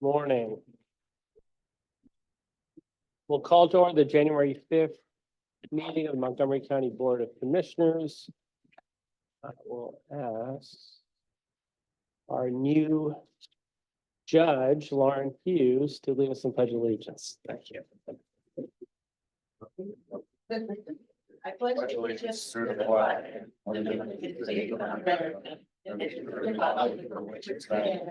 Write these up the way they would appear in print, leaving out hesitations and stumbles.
Morning. We'll call to order the January 5th meeting of the Montgomery County Board of Commissioners. I will ask our new judge, Lauren Hughes, to lead us in pledge of allegiance. Thank you. I pledge allegiance to the flag of the United States of America and to the republic for which it stands,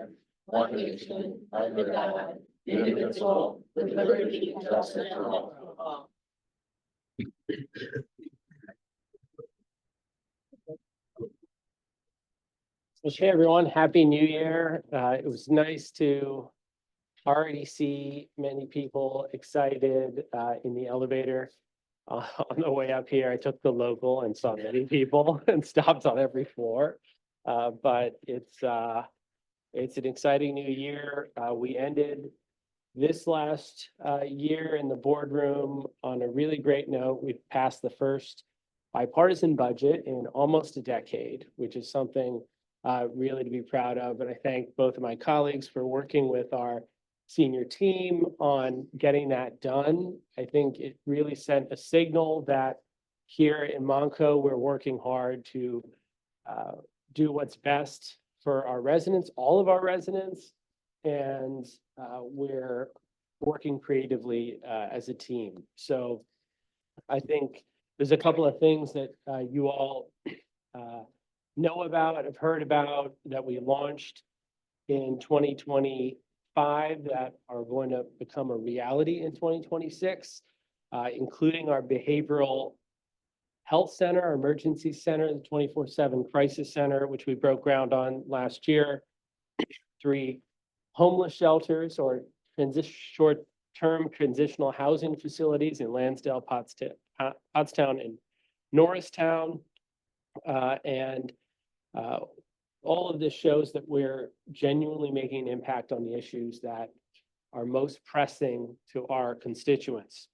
one nation, under God, indivisible, with liberty and justice for all. Hey everyone, Happy New Year. It was nice to already see many people excited in the elevator. On the way up here, I took the local and saw many people and stopped on every floor. But it's an exciting new year. We ended this last year in the boardroom on a really great note. We've passed the first bipartisan budget in almost a decade, which is something really to be proud of. And I thank both of my colleagues for working with our senior team on getting that done. I think it really sent a signal that here in Monco, we're working hard to do what's best for our residents, all of our residents, and we're working creatively as a team. So I think there's a couple of things that you all know about, have heard about, that we launched in 2025 that are going to become a reality in 2026, including our behavioral health center, our emergency center, the 24/7 crisis center, which we broke ground on last year, 3 homeless shelters or short-term transitional housing facilities in Lansdale, Pottstown, and Norristown, and all of this shows that we're genuinely making an impact on the issues that are most pressing to our constituents.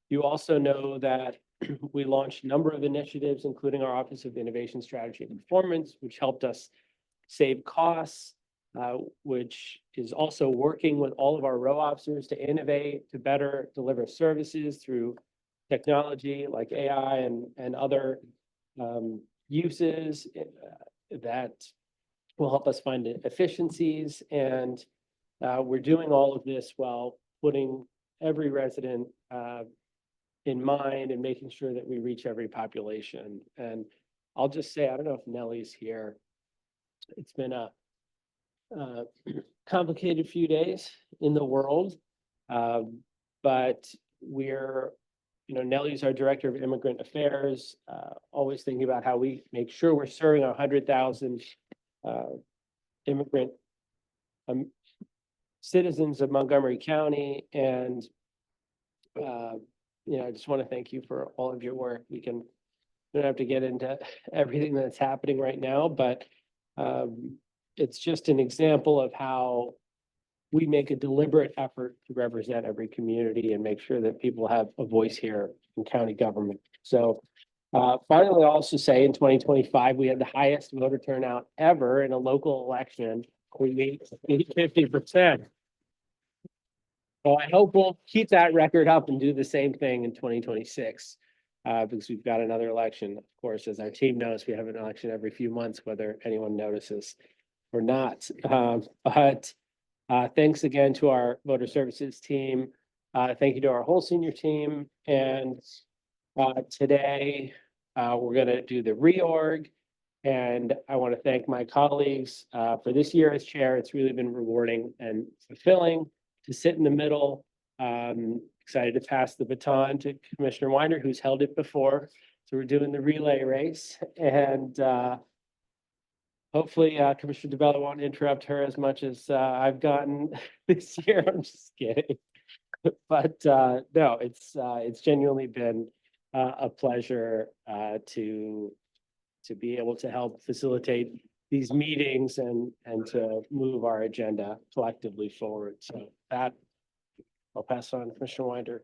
You also know that we launched a number of initiatives, including our Office of Innovation, Strategy, and Performance, which helped us save costs, which is also working with all of our row officers to innovate, to better deliver services through technology like AI and other uses that will help us find efficiencies. And we're doing all of this while putting every resident in mind and making sure that we reach every population. And I'll just say, I don't know if Nellie's here. It's been a complicated few days in the world, but we're, Nellie's our Director of Immigrant Affairs, always thinking about how we make sure we're serving our 100,000 immigrant citizens of Montgomery County. And, I just want to thank you for all of your work. We don't have to get into everything that's happening right now, but it's just an example of how we make a deliberate effort to represent every community and make sure that people have a voice here in county government. So finally, I'll also say in 2025, we had the highest voter turnout ever in a local election. We made 50%. So I hope we'll keep that record up and do the same thing in 2026 because we've got another election. Of course, as our team knows, we have an election every few months, whether anyone notices or not. But thanks again to our voter services team. Thank you to our whole senior team. And today we're going to do the reorg. And I want to thank my colleagues for this year as chair. It's really been rewarding and fulfilling to sit in the middle. Excited to pass the baton to Commissioner Winder, who's held it before. So we're doing the relay race. And hopefully Commissioner DeBella won't interrupt her as much as I've gotten this year. I'm just kidding. But no, it's genuinely been a pleasure to be able to help facilitate these meetings and to move our agenda collectively forward. So that I'll pass on to Commissioner Winder.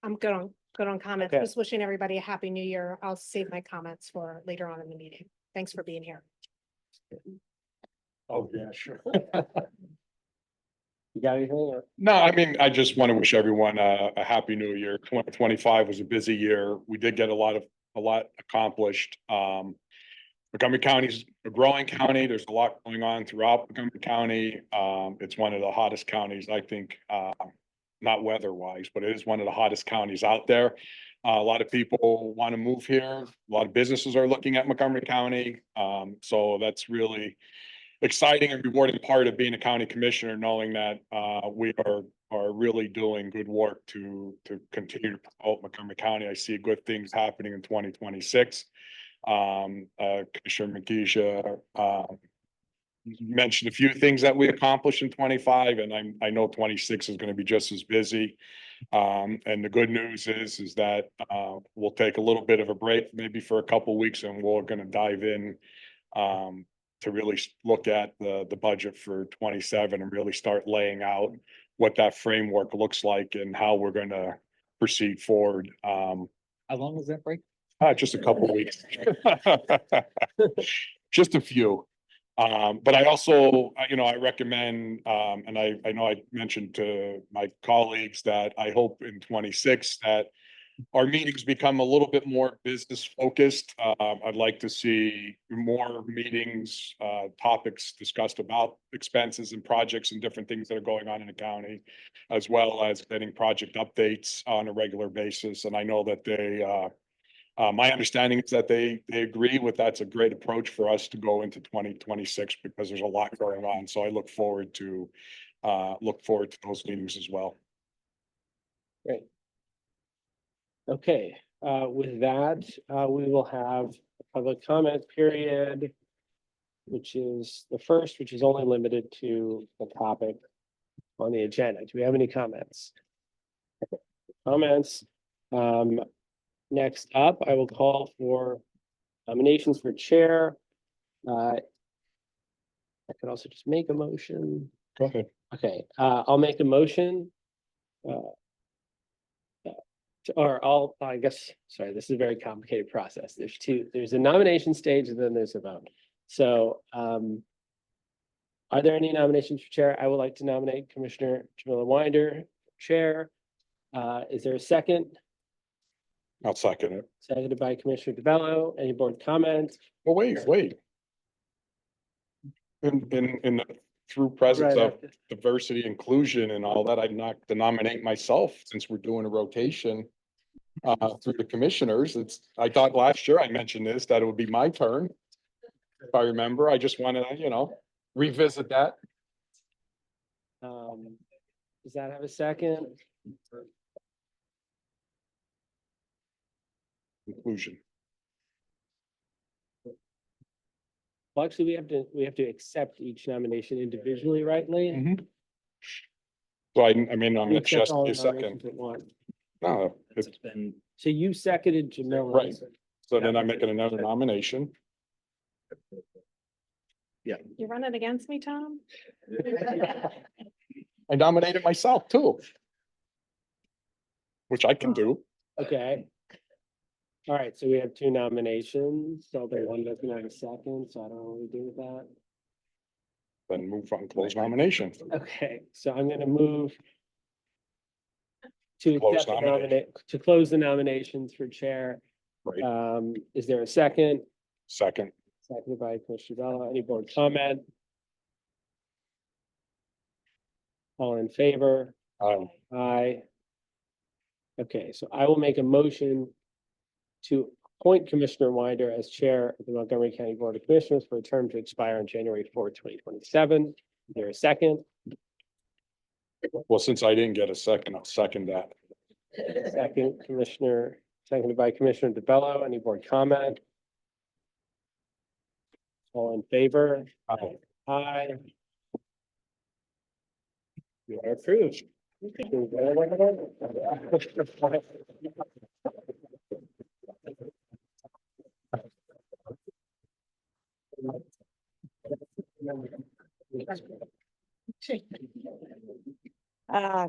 I'm good on comments. Okay. Just wishing everybody a happy new year. I'll save my comments for later on in the meeting. Thanks for being here. Oh, yeah, sure. You got anything? Or- No, I mean, I just want to wish everyone a happy new year. 2025 was a busy year. We did get a lot accomplished. Montgomery County's a growing county. There's a lot going on throughout Montgomery County. It's one of the hottest counties, I think, not weather-wise, but it is one of the hottest counties out there. A lot of people want to move here. A lot of businesses are looking at Montgomery County. So that's really exciting and rewarding part of being a county commissioner, knowing that we are really doing good work to continue to promote Montgomery County. I see good things happening in 2026. Commissioner Makisha mentioned a few things that we accomplished in 25, and I know 26 is going to be just as busy. And the good news is that we'll take a little bit of a break, maybe for a couple weeks, and we're going to dive in to really look at the budget for 27 and really start laying out what that framework looks like and how we're going to proceed forward. How long was that break? Just a couple of weeks. Just a few. But I also, I recommend, and I know I mentioned to my colleagues that I hope in 26 that our meetings become a little bit more business focused. I'd like to see more meetings, topics discussed about expenses and projects and different things that are going on in the county, as well as getting project updates on a regular basis. And I know that my understanding is that they agree with that's a great approach for us to go into 2026 because there's a lot going on. So I look forward to those meetings as well. Great. Okay, with that, we will have a public comment period, which is the first, which is only limited to the topic on the agenda. Do we have any comments? Comments? Next up, I will call for nominations for chair. I could also just make a motion. Go ahead. Okay, I'll make a motion. I guess, sorry, this is a very complicated process. There's a nomination stage and then there's a vote. So, are there any nominations for chair? I would like to nominate Commissioner Jamila Winder, chair. Is there a second? I'll second it. Seconded by Commissioner DeBello. Any board comments? Well, wait. In the through presence Right of after. diversity, inclusion and all that, I'd not to nominate myself since we're doing a rotation through the commissioners. I thought last year I mentioned this, that it would be my turn. If I remember, I just want to, revisit that. Does that have a second? Inclusion. Well, actually, we have to accept each nomination individually, right, Lee? So I mean, I'm We gonna accept just all a the second. nominations at once. No, It's been, So you seconded Jamila. Right. so then I'm making another nomination. You running against me, Tom? I nominated myself too. Which I can do. Okay. All right, so we have two nominations, so the one doesn't have a second, so I don't know what we do with that. Then move on, close nomination. Okay, so I'm gonna move to Close accept the to close the nominations for chair. Right, Is there a second? second. Seconded by Commissioner Bella. Any board comment? All in favor? Aye. Okay, so I will make a motion to appoint Commissioner Winder as chair of the Montgomery County Board of Commissioners for a term to expire on January 4th, 2027. Is there a second? Well, since I didn't get a second, I'll second that. Second, seconded by Commissioner DeBello. Any board comment? All in favor? Aye. Aye. You are approved.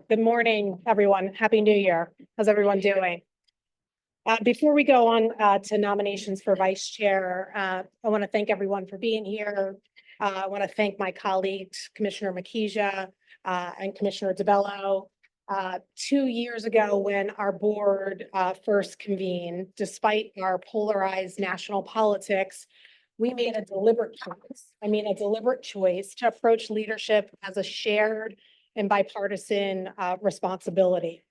Good morning, everyone. Happy New Year. How's everyone doing? Before we go on to nominations for vice chair, I want to thank everyone for being here. I want to thank my colleagues, Commissioner Makija and Commissioner DeBello. 2 years ago, when our board first convened, despite our polarized national politics, we made a deliberate choice. A deliberate choice to approach leadership as a shared and bipartisan responsibility.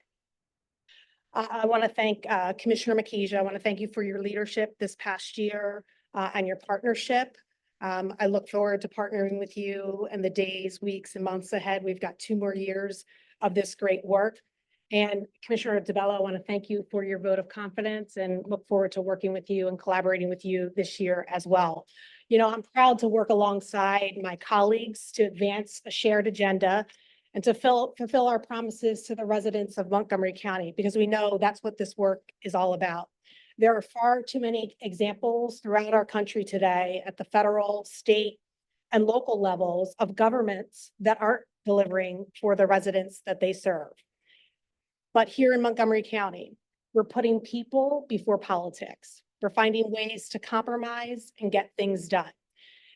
I want to thank Commissioner Makija. I want to thank you for your leadership this past year and your partnership. I look forward to partnering with you in the days, weeks, and months ahead. We've got 2 more years of this great work. And Commissioner DeBello, I want to thank you for your vote of confidence and look forward to working with you and collaborating with you this year as well. I'm proud to work alongside my colleagues to advance a shared agenda and to fulfill our promises to the residents of Montgomery County, because we know that's what this work is all about. There are far too many examples throughout our country today at the federal, state, and local levels of governments that aren't delivering for the residents that they serve. But here in Montgomery County, we're putting people before politics. We're finding ways to compromise and get things done.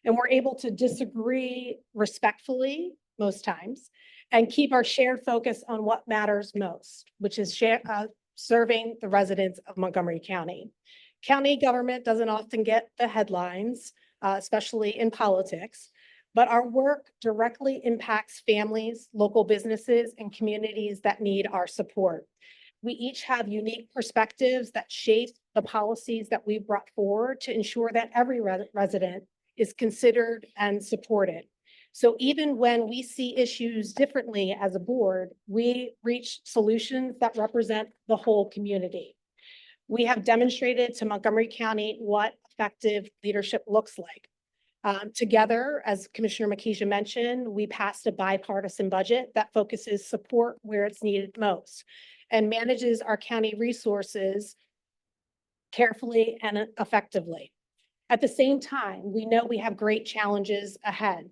And we're able to disagree respectfully most times and keep our shared focus on what matters most, which is serving the residents of Montgomery County. County government doesn't often get the headlines, especially in politics, but our work directly impacts families, local businesses, and communities that need our support. We each have unique perspectives that shape the policies that we've brought forward to ensure that every resident is considered and supported. So even when we see issues differently as a board, we reach solutions that represent the whole community. We have demonstrated to Montgomery County what effective leadership looks like. Together, as Commissioner Makija mentioned, we passed a bipartisan budget that focuses support where it's needed most and manages our county resources carefully and effectively. At the same time, we know we have great challenges ahead: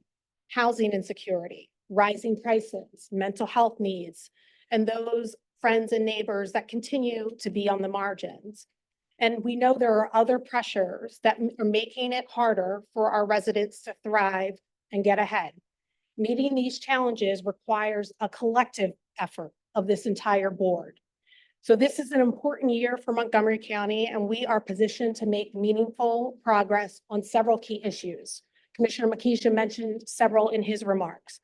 housing insecurity, rising prices, mental health needs, and those friends and neighbors that continue to be on the margins. And we know there are other pressures that are making it harder for our residents to thrive and get ahead. Meeting these challenges requires a collective effort of this entire board. So this is an important year for Montgomery County, and we are positioned to make meaningful progress on several key issues. Commissioner Makija mentioned several in his remarks.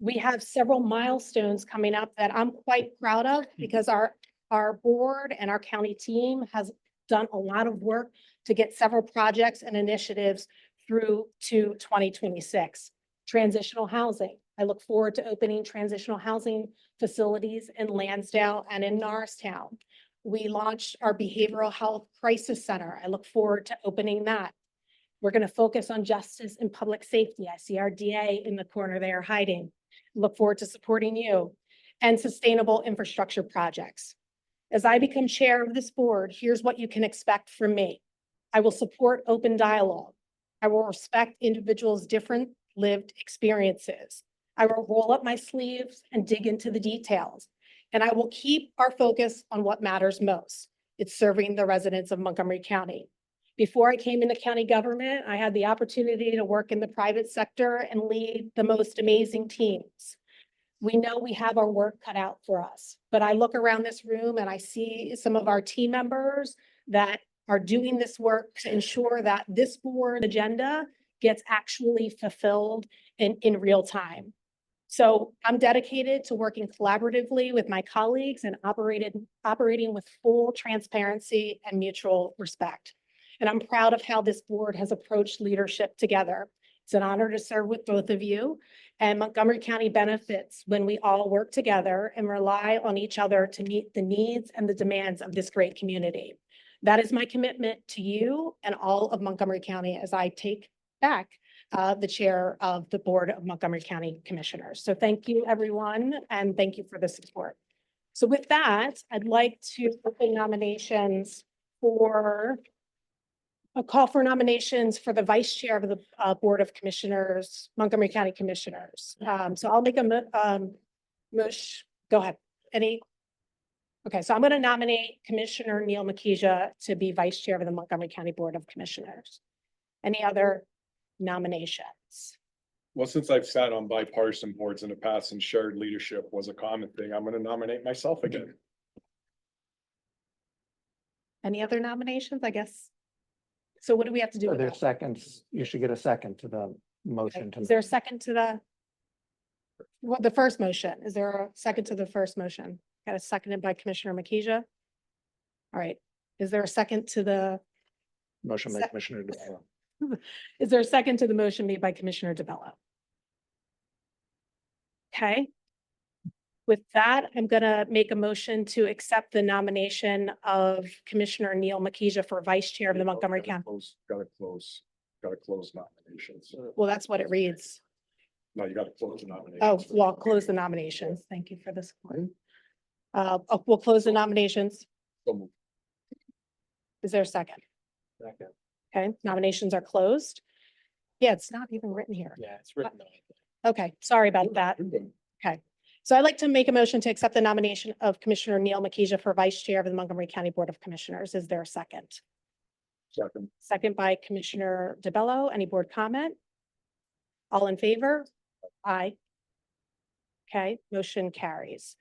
We have several milestones coming up that I'm quite proud of because our board and our county team has done a lot of work to get several projects and initiatives through to 2026. Transitional housing. I look forward to opening transitional housing facilities in Lansdale and in Norristown. We launched our behavioral health crisis center. I look forward to opening that. We're going to focus on justice and public safety. I see our DA in the corner there hiding. Look forward to supporting you. And sustainable infrastructure projects. As I become chair of this board, here's what you can expect from me. I will support open dialogue. I will respect individuals' different lived experiences. I will roll up my sleeves and dig into the details. And I will keep our focus on what matters most. It's serving the residents of Montgomery County. Before I came into county government, I had the opportunity to work in the private sector and lead the most amazing teams. We know we have our work cut out for us, but I look around this room and I see some of our team members that are doing this work to ensure that this board agenda gets actually fulfilled in real time. So I'm dedicated to working collaboratively with my colleagues and operating with full transparency and mutual respect. And I'm proud of how this board has approached leadership together. It's an honor to serve with both of you, and Montgomery County benefits when we all work together and rely on each other to meet the needs and the demands of this great community. That is my commitment to you and all of Montgomery County as I take back the chair of the Board of Montgomery County Commissioners. So thank you, everyone, and thank you for the support. So with that, I'd like to open nominations for a call for nominations for the vice chair of the Board of Commissioners, Montgomery County Commissioners. So I'll make a go ahead. Okay, so I'm going to nominate Commissioner Neil Makija to be Vice Chair of the Montgomery County Board of Commissioners. Any other nominations? Well, since I've sat on bipartisan boards in the past and shared leadership was a common thing, I'm gonna nominate myself again. Any other nominations, I guess? So what do we have to do Are with there that? seconds? You should get a second to the motion. Is there a second to the? What, the first motion? Is there a second to the first motion? Got a seconded by Commissioner Makija? All right, is there a second to the, Motion by sec- Commissioner DeBello. is there a second to the motion made by Commissioner DeBello? Okay. With that, I'm gonna make a motion to accept the nomination of Commissioner Neil Makija for Vice Chair of the Montgomery County. Gotta close nominations. Well, that's what it reads. No, you gotta close the nominations. Oh, well, I'll close the nominations. Thank you for this. We'll close the nominations. So moved. Is there a second? Okay, nominations are closed. Yeah, it's not even written here. Yeah, it's written. Okay, sorry about that. So I'd like to make a motion to accept the nomination of Commissioner Neil Makija for Vice Chair of the Montgomery County Board of Commissioners. Is there a second? Second. Second by Commissioner DeBello. Any board comment? All in favor? Aye. Okay, motion carries.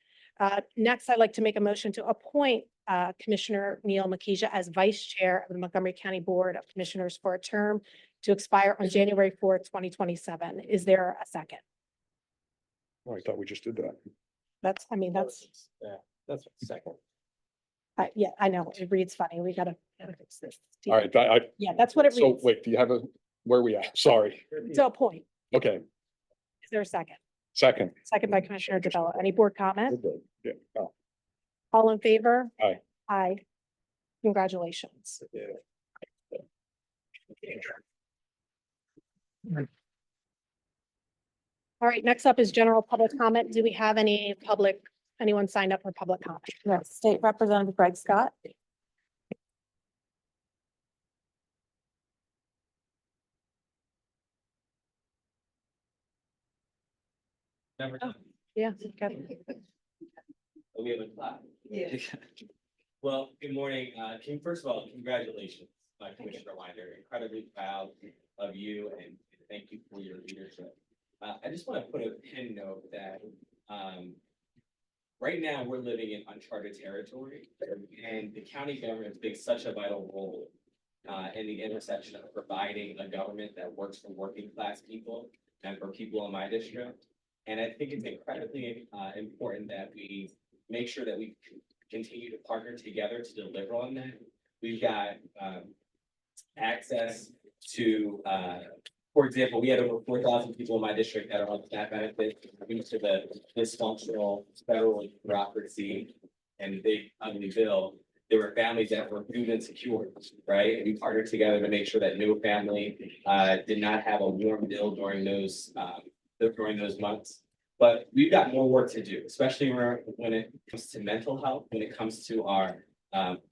Next, I'd like to make a motion to appoint Commissioner Neil Makija as Vice Chair of the Montgomery County Board of Commissioners for a term to expire on January 4th, 2027. Is there a second? Oh, I thought we just did that. That's, I mean, that's, Yeah, that's second. yeah, I know, it reads funny. We gotta fix this. All right, Yeah, that's what it so reads. wait, do you have where are we at? Sorry. To appoint. Okay, Is there a second? second. Second by Commissioner DeBello. Any board comment? Yeah. Oh, All in favor? Aye. Aye. Congratulations. All right, next up is general public comment. Do we have anyone signed up for public comment? Yes, State Representative Greg Scott. Yeah. okay. We have a clap. Yeah. Well, good morning. First of all, congratulations, Commissioner Winder. Incredibly proud of you and thank you for your leadership. I just want to put a pin note that right now we're living in uncharted territory and the county government plays such a vital role in the intersection of providing a government that works for working class people and for people in my district. And I think it's incredibly important that we make sure that we continue to partner together to deliver on that. We've got access to, for example, we had over 4,000 people in my district that are on SNAP benefits due to the dysfunctional federal bureaucracy and the big ugly bill. There were families that were food insecure, right? And we partnered together to make sure that no family did not have a warm meal during those months. But we've got more work to do, especially when it comes to mental health, when it comes to our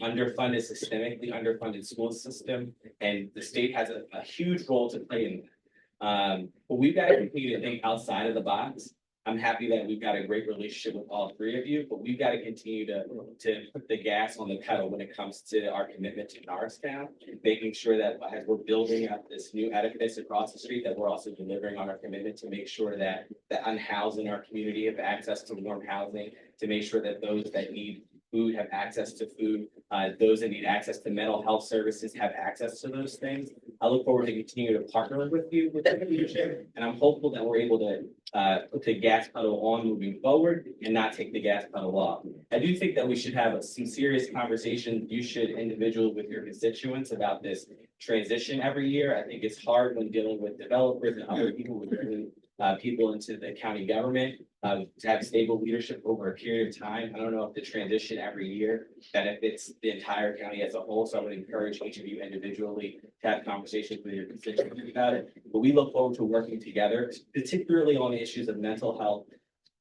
underfunded, systemically underfunded school system. And the state has a huge role to play in that. But we've got to continue to think outside of the box. I'm happy that we've got a great relationship with all three of you, but we've got to continue to put the gas on the pedal when it comes to our commitment to Norristown, making sure that as we're building up this new edifice across the street, that we're also delivering on our commitment to make sure that the unhoused in our community have access to warm housing, to make sure that those that need food have access to food, those that need access to mental health services have access to those things. I look forward to continuing to partner with you with that leadership, and I'm hopeful that we're able to put the gas pedal on moving forward and not take the gas pedal off. I do think that we should have some serious conversation. You should individually with your constituents about this transition every year. I think it's hard when dealing with developers and other people with bringing people into the county government to have stable leadership over a period of time. I don't know if the transition every year benefits the entire county as a whole. So I would encourage each of you individually to have conversations with your constituents about it. But we look forward to working together, particularly on the issues of mental health,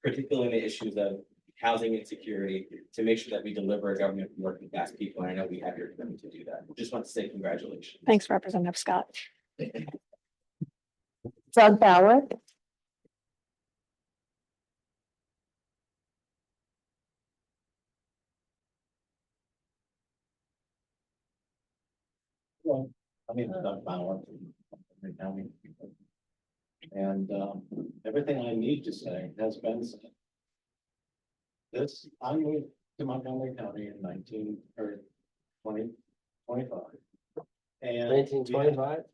particularly the issues of housing insecurity, to make sure that we deliver a government for working class people. And I know we have your commitment to do that. Just want to say congratulations. Thanks, Representative Scott. Doug Bauer. name is Doug Bauer. And everything I need to say has been said. I moved to Montgomery County in 2025. And 1925?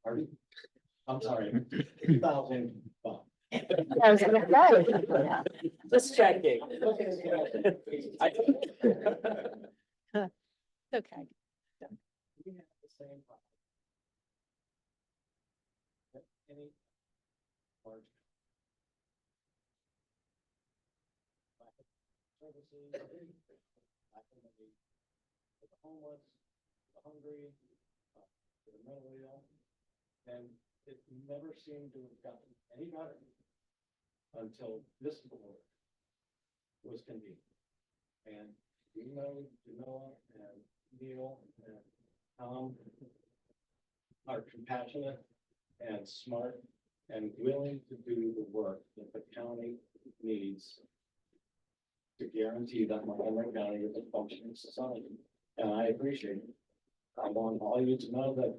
Pardon? I'm sorry, 2005. I was gonna say. Just checking. Okay. We have the same problem. That any large lack of services, lack of money for the homeless, the hungry, for the mentally ill, and it never seemed to have gotten any better until this board was convened. And you know, Jamila and Neil and Tom are compassionate and smart and willing to do the work that the county needs to guarantee that Montgomery County is a functioning society. And I appreciate it. I want all you to know that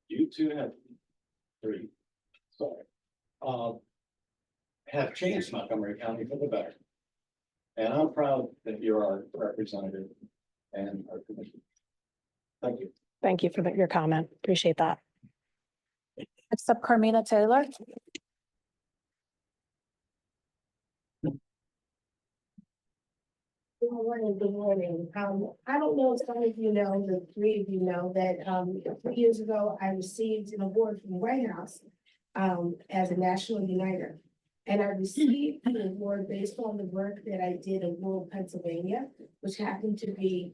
you two have changed Montgomery County for the better. And I'm proud that you're our representative and our commissioner. Thank you. Thank you for your comment. Appreciate that. Next up, Carmina Taylor. Good morning, good morning. I don't know if some of you know, the three of you know that, 3 years ago, I received an award from the White House, as a national uniter. And I received the award based on the work that I did in rural Pennsylvania, which happened to be,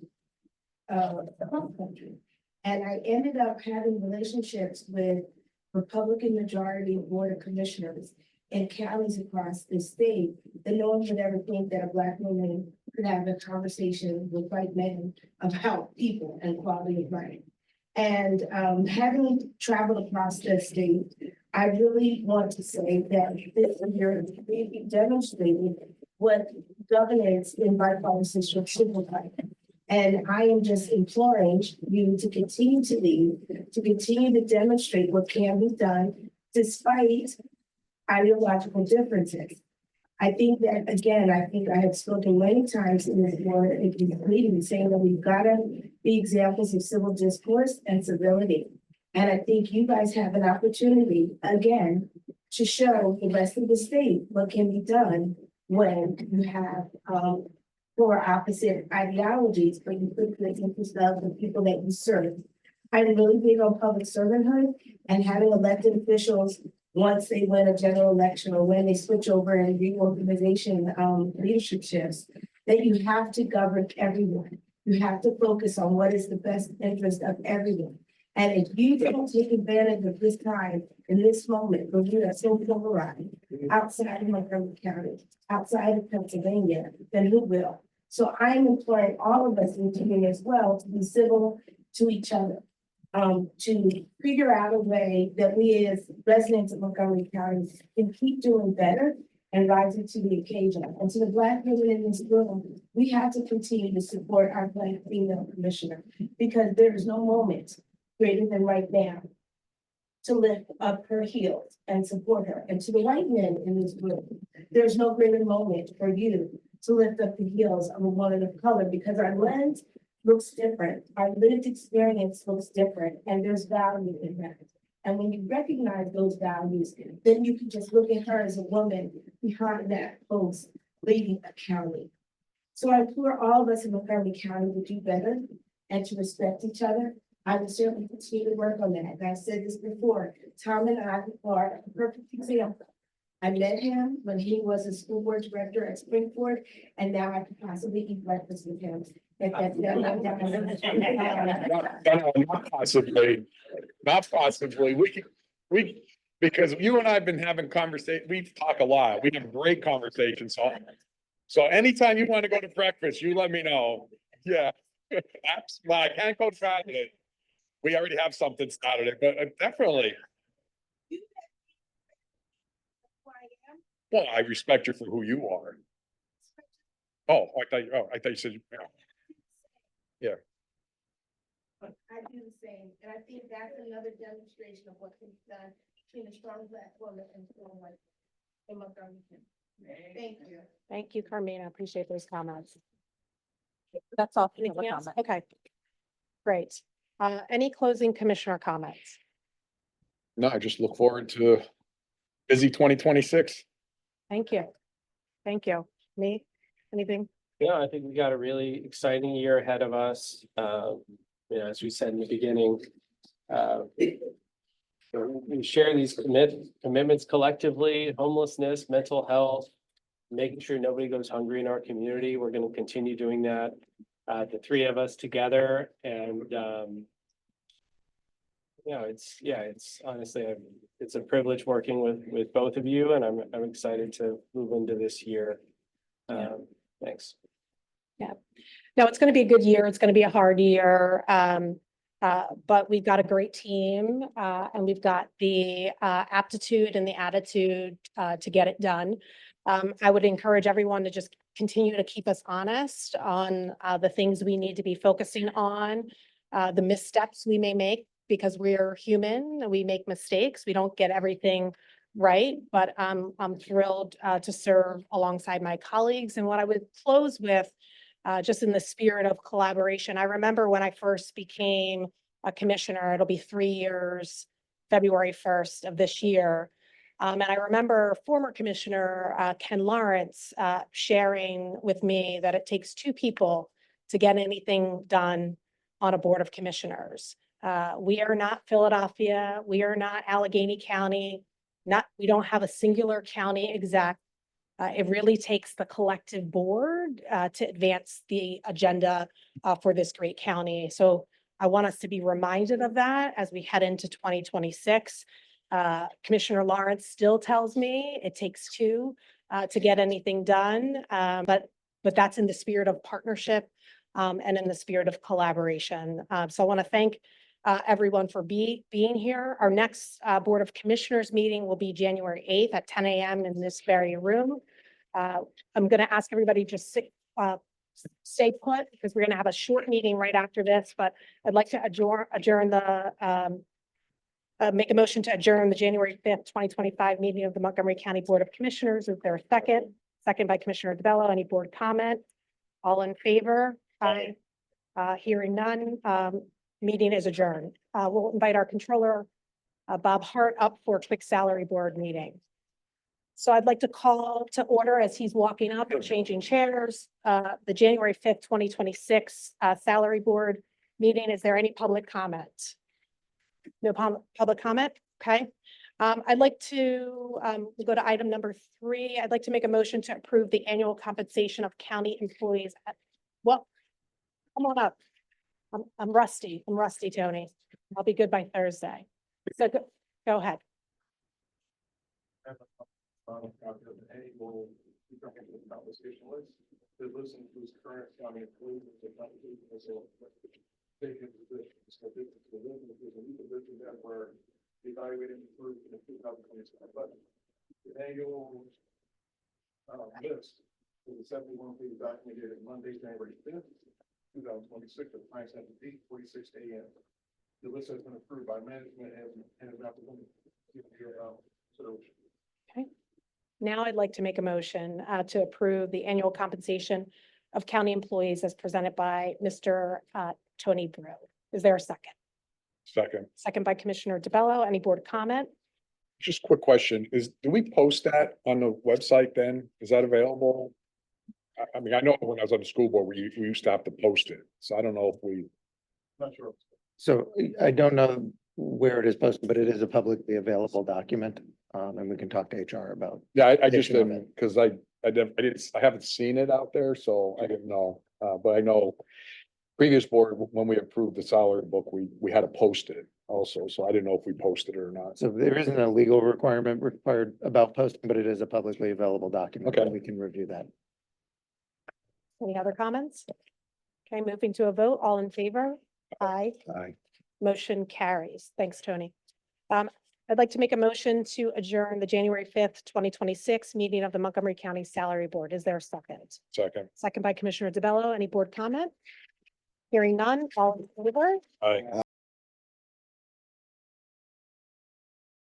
the home country. And I ended up having relationships with Republican majority board of commissioners in counties across the state that no one would ever think that a Black woman could have a conversation with white men about people and quality of life. And having traveled across the state, I really want to say that this year we demonstrated what governance in bipartisanship should look like. And I am just imploring you to continue to lead, to continue to demonstrate what can be done despite ideological differences. I think that, again, I have spoken many times in this board and meeting saying that we've got to be examples of civil discourse and civility. And I think you guys have an opportunity, again, to show the rest of the state what can be done when you have polar opposite ideologies, but you put the interest of the people that you serve. I'm really big on public servanthood and having elected officials once they win a general election or when they switch over and reorganization leadership shifts, that you have to govern everyone. You have to focus on what is the best interest of everyone. And if you don't take advantage of this time in this moment, where we are so polarized outside of Montgomery County, outside of Pennsylvania, then who will? So I'm imploring all of us in teaming as well to be civil to each other. To figure out a way that we as residents of Montgomery County can keep doing better and rising to the occasion. And to the Black women in this room, we have to continue to support our Black female commissioner because there is no moment greater than right now to lift up her heels and support her. And to the white men in this room, there's no greater moment for you to lift up the heels of a woman of color because our lens looks different. Our lived experience looks different, and there's value in that. And when you recognize those values, then you can just look at her as a woman behind that post leading a county. So I implore all of us in Montgomery County to do better and to respect each other. I will certainly continue to work on that. And I've said this before, Tom and I are a perfect example. I met him when he was a school board director at Springford, and now I could possibly eat breakfast with him. No, not possibly, not possibly. Because you and I have been having we talk a lot. We have great conversations. So anytime you want to go to breakfast, you let me know. Yeah. Well, I can't go Saturday. We already have something Saturday, but definitely. Well, I respect you for who you are. I thought you said, yeah. I do the same, and I think that's another demonstration of what can be done between a strong black woman and strong white in Montgomery County. Thank you. Thank you, Carmina. Appreciate those comments. That's all. for Anything public else? comment. Okay. Great. Any closing commissioner comments? No, I just look forward to busy 2026. Thank you. Thank you. Me? Anything? Yeah, I think we got a really exciting year ahead of us. As we said in the beginning, we share these commitments collectively, homelessness, mental health, making sure nobody goes hungry in our community. We're going to continue doing that. The three of us together and, it's honestly, it's a privilege working with both of you and I'm excited to move into this year. Thanks. No, it's going to be a good year. It's going to be a hard year. But we've got a great team, and we've got the aptitude and the attitude to get it done. I would encourage everyone to just continue to keep us honest on the things we need to be focusing on, the missteps we may make because we're human, we make mistakes, we don't get everything right, but I'm thrilled to serve alongside my colleagues. And what I would close with, just in the spirit of collaboration. I remember when I first became a commissioner, it'll be 3 years, February 1st of this year. And I remember former Commissioner Ken Lawrence sharing with me that it takes 2 people to get anything done on a board of commissioners. We are not Philadelphia. We are not Allegheny County. We don't have a singular county exec. It really takes the collective board to advance the agenda for this great county. So I want us to be reminded of that as we head into 2026. Commissioner Lawrence still tells me it takes 2 to get anything done, but that's in the spirit of partnership and in the spirit of collaboration. So I want to thank everyone for being here. Our next Board of Commissioners meeting will be January 8th at 10 a.m. in this very room. I'm going to ask everybody just stay put because we're going to have a short meeting right after this, but I'd like to make a motion to adjourn the January 5th, 2025 meeting of the Montgomery County Board of Commissioners. Is there a second? Second by Commissioner DeBello. Any board comment? All in favor? Aye. Hearing none, meeting is adjourned. We'll invite our controller, Bob Hart, up for a quick salary board meeting. So I'd like to call to order as he's walking up and changing chairs, the January 5th, 2026 salary board meeting. Is there any public comment? No public comment? Okay. I'd like to go to item number 3. I'd like to make a motion to approve the annual compensation of county employees. Well, come on up. I'm rusty. I'm rusty, Tony. I'll be good by Thursday. So go ahead. Annual compensation list to listen to his current county employees. Vacant positions. So this is a new position that we're evaluating for the 2025 budget. The annual list is a 71-page document dated Monday, January 5th, 2026 at 8:46 a.m. The list has been approved by management and is not Okay. Now I'd like to make a motion to approve the annual compensation of county employees as presented by Mr. Tony Brew. Is there a second? Second. Second by Commissioner DeBello. Any board comment? Just quick question, do we post that on the website then? Is that available? I mean, I know when I was on the school board, we used to have to post it, so I don't know if we. Not sure. So I don't know where it is posted, but it is a publicly available document. And we can talk to HR about. Yeah, I just Edition of didn't, because I haven't seen it out there, so I didn't know, but I know. Previous board, when we approved the salary book, we had to post it also, so I didn't know if we posted it or not. So there isn't a legal requirement required about posting, but it is a publicly available document. Okay. We can review that. Any other comments? Okay, moving to a vote. All in favor? Aye. Aye. Motion carries. Thanks, Tony. I'd like to make a motion to adjourn the January 5th, 2026 meeting of the Montgomery County Salary Board. Is there a second? Second. Second by Commissioner DeBello. Any board comment? Hearing none, all in favor? Aye.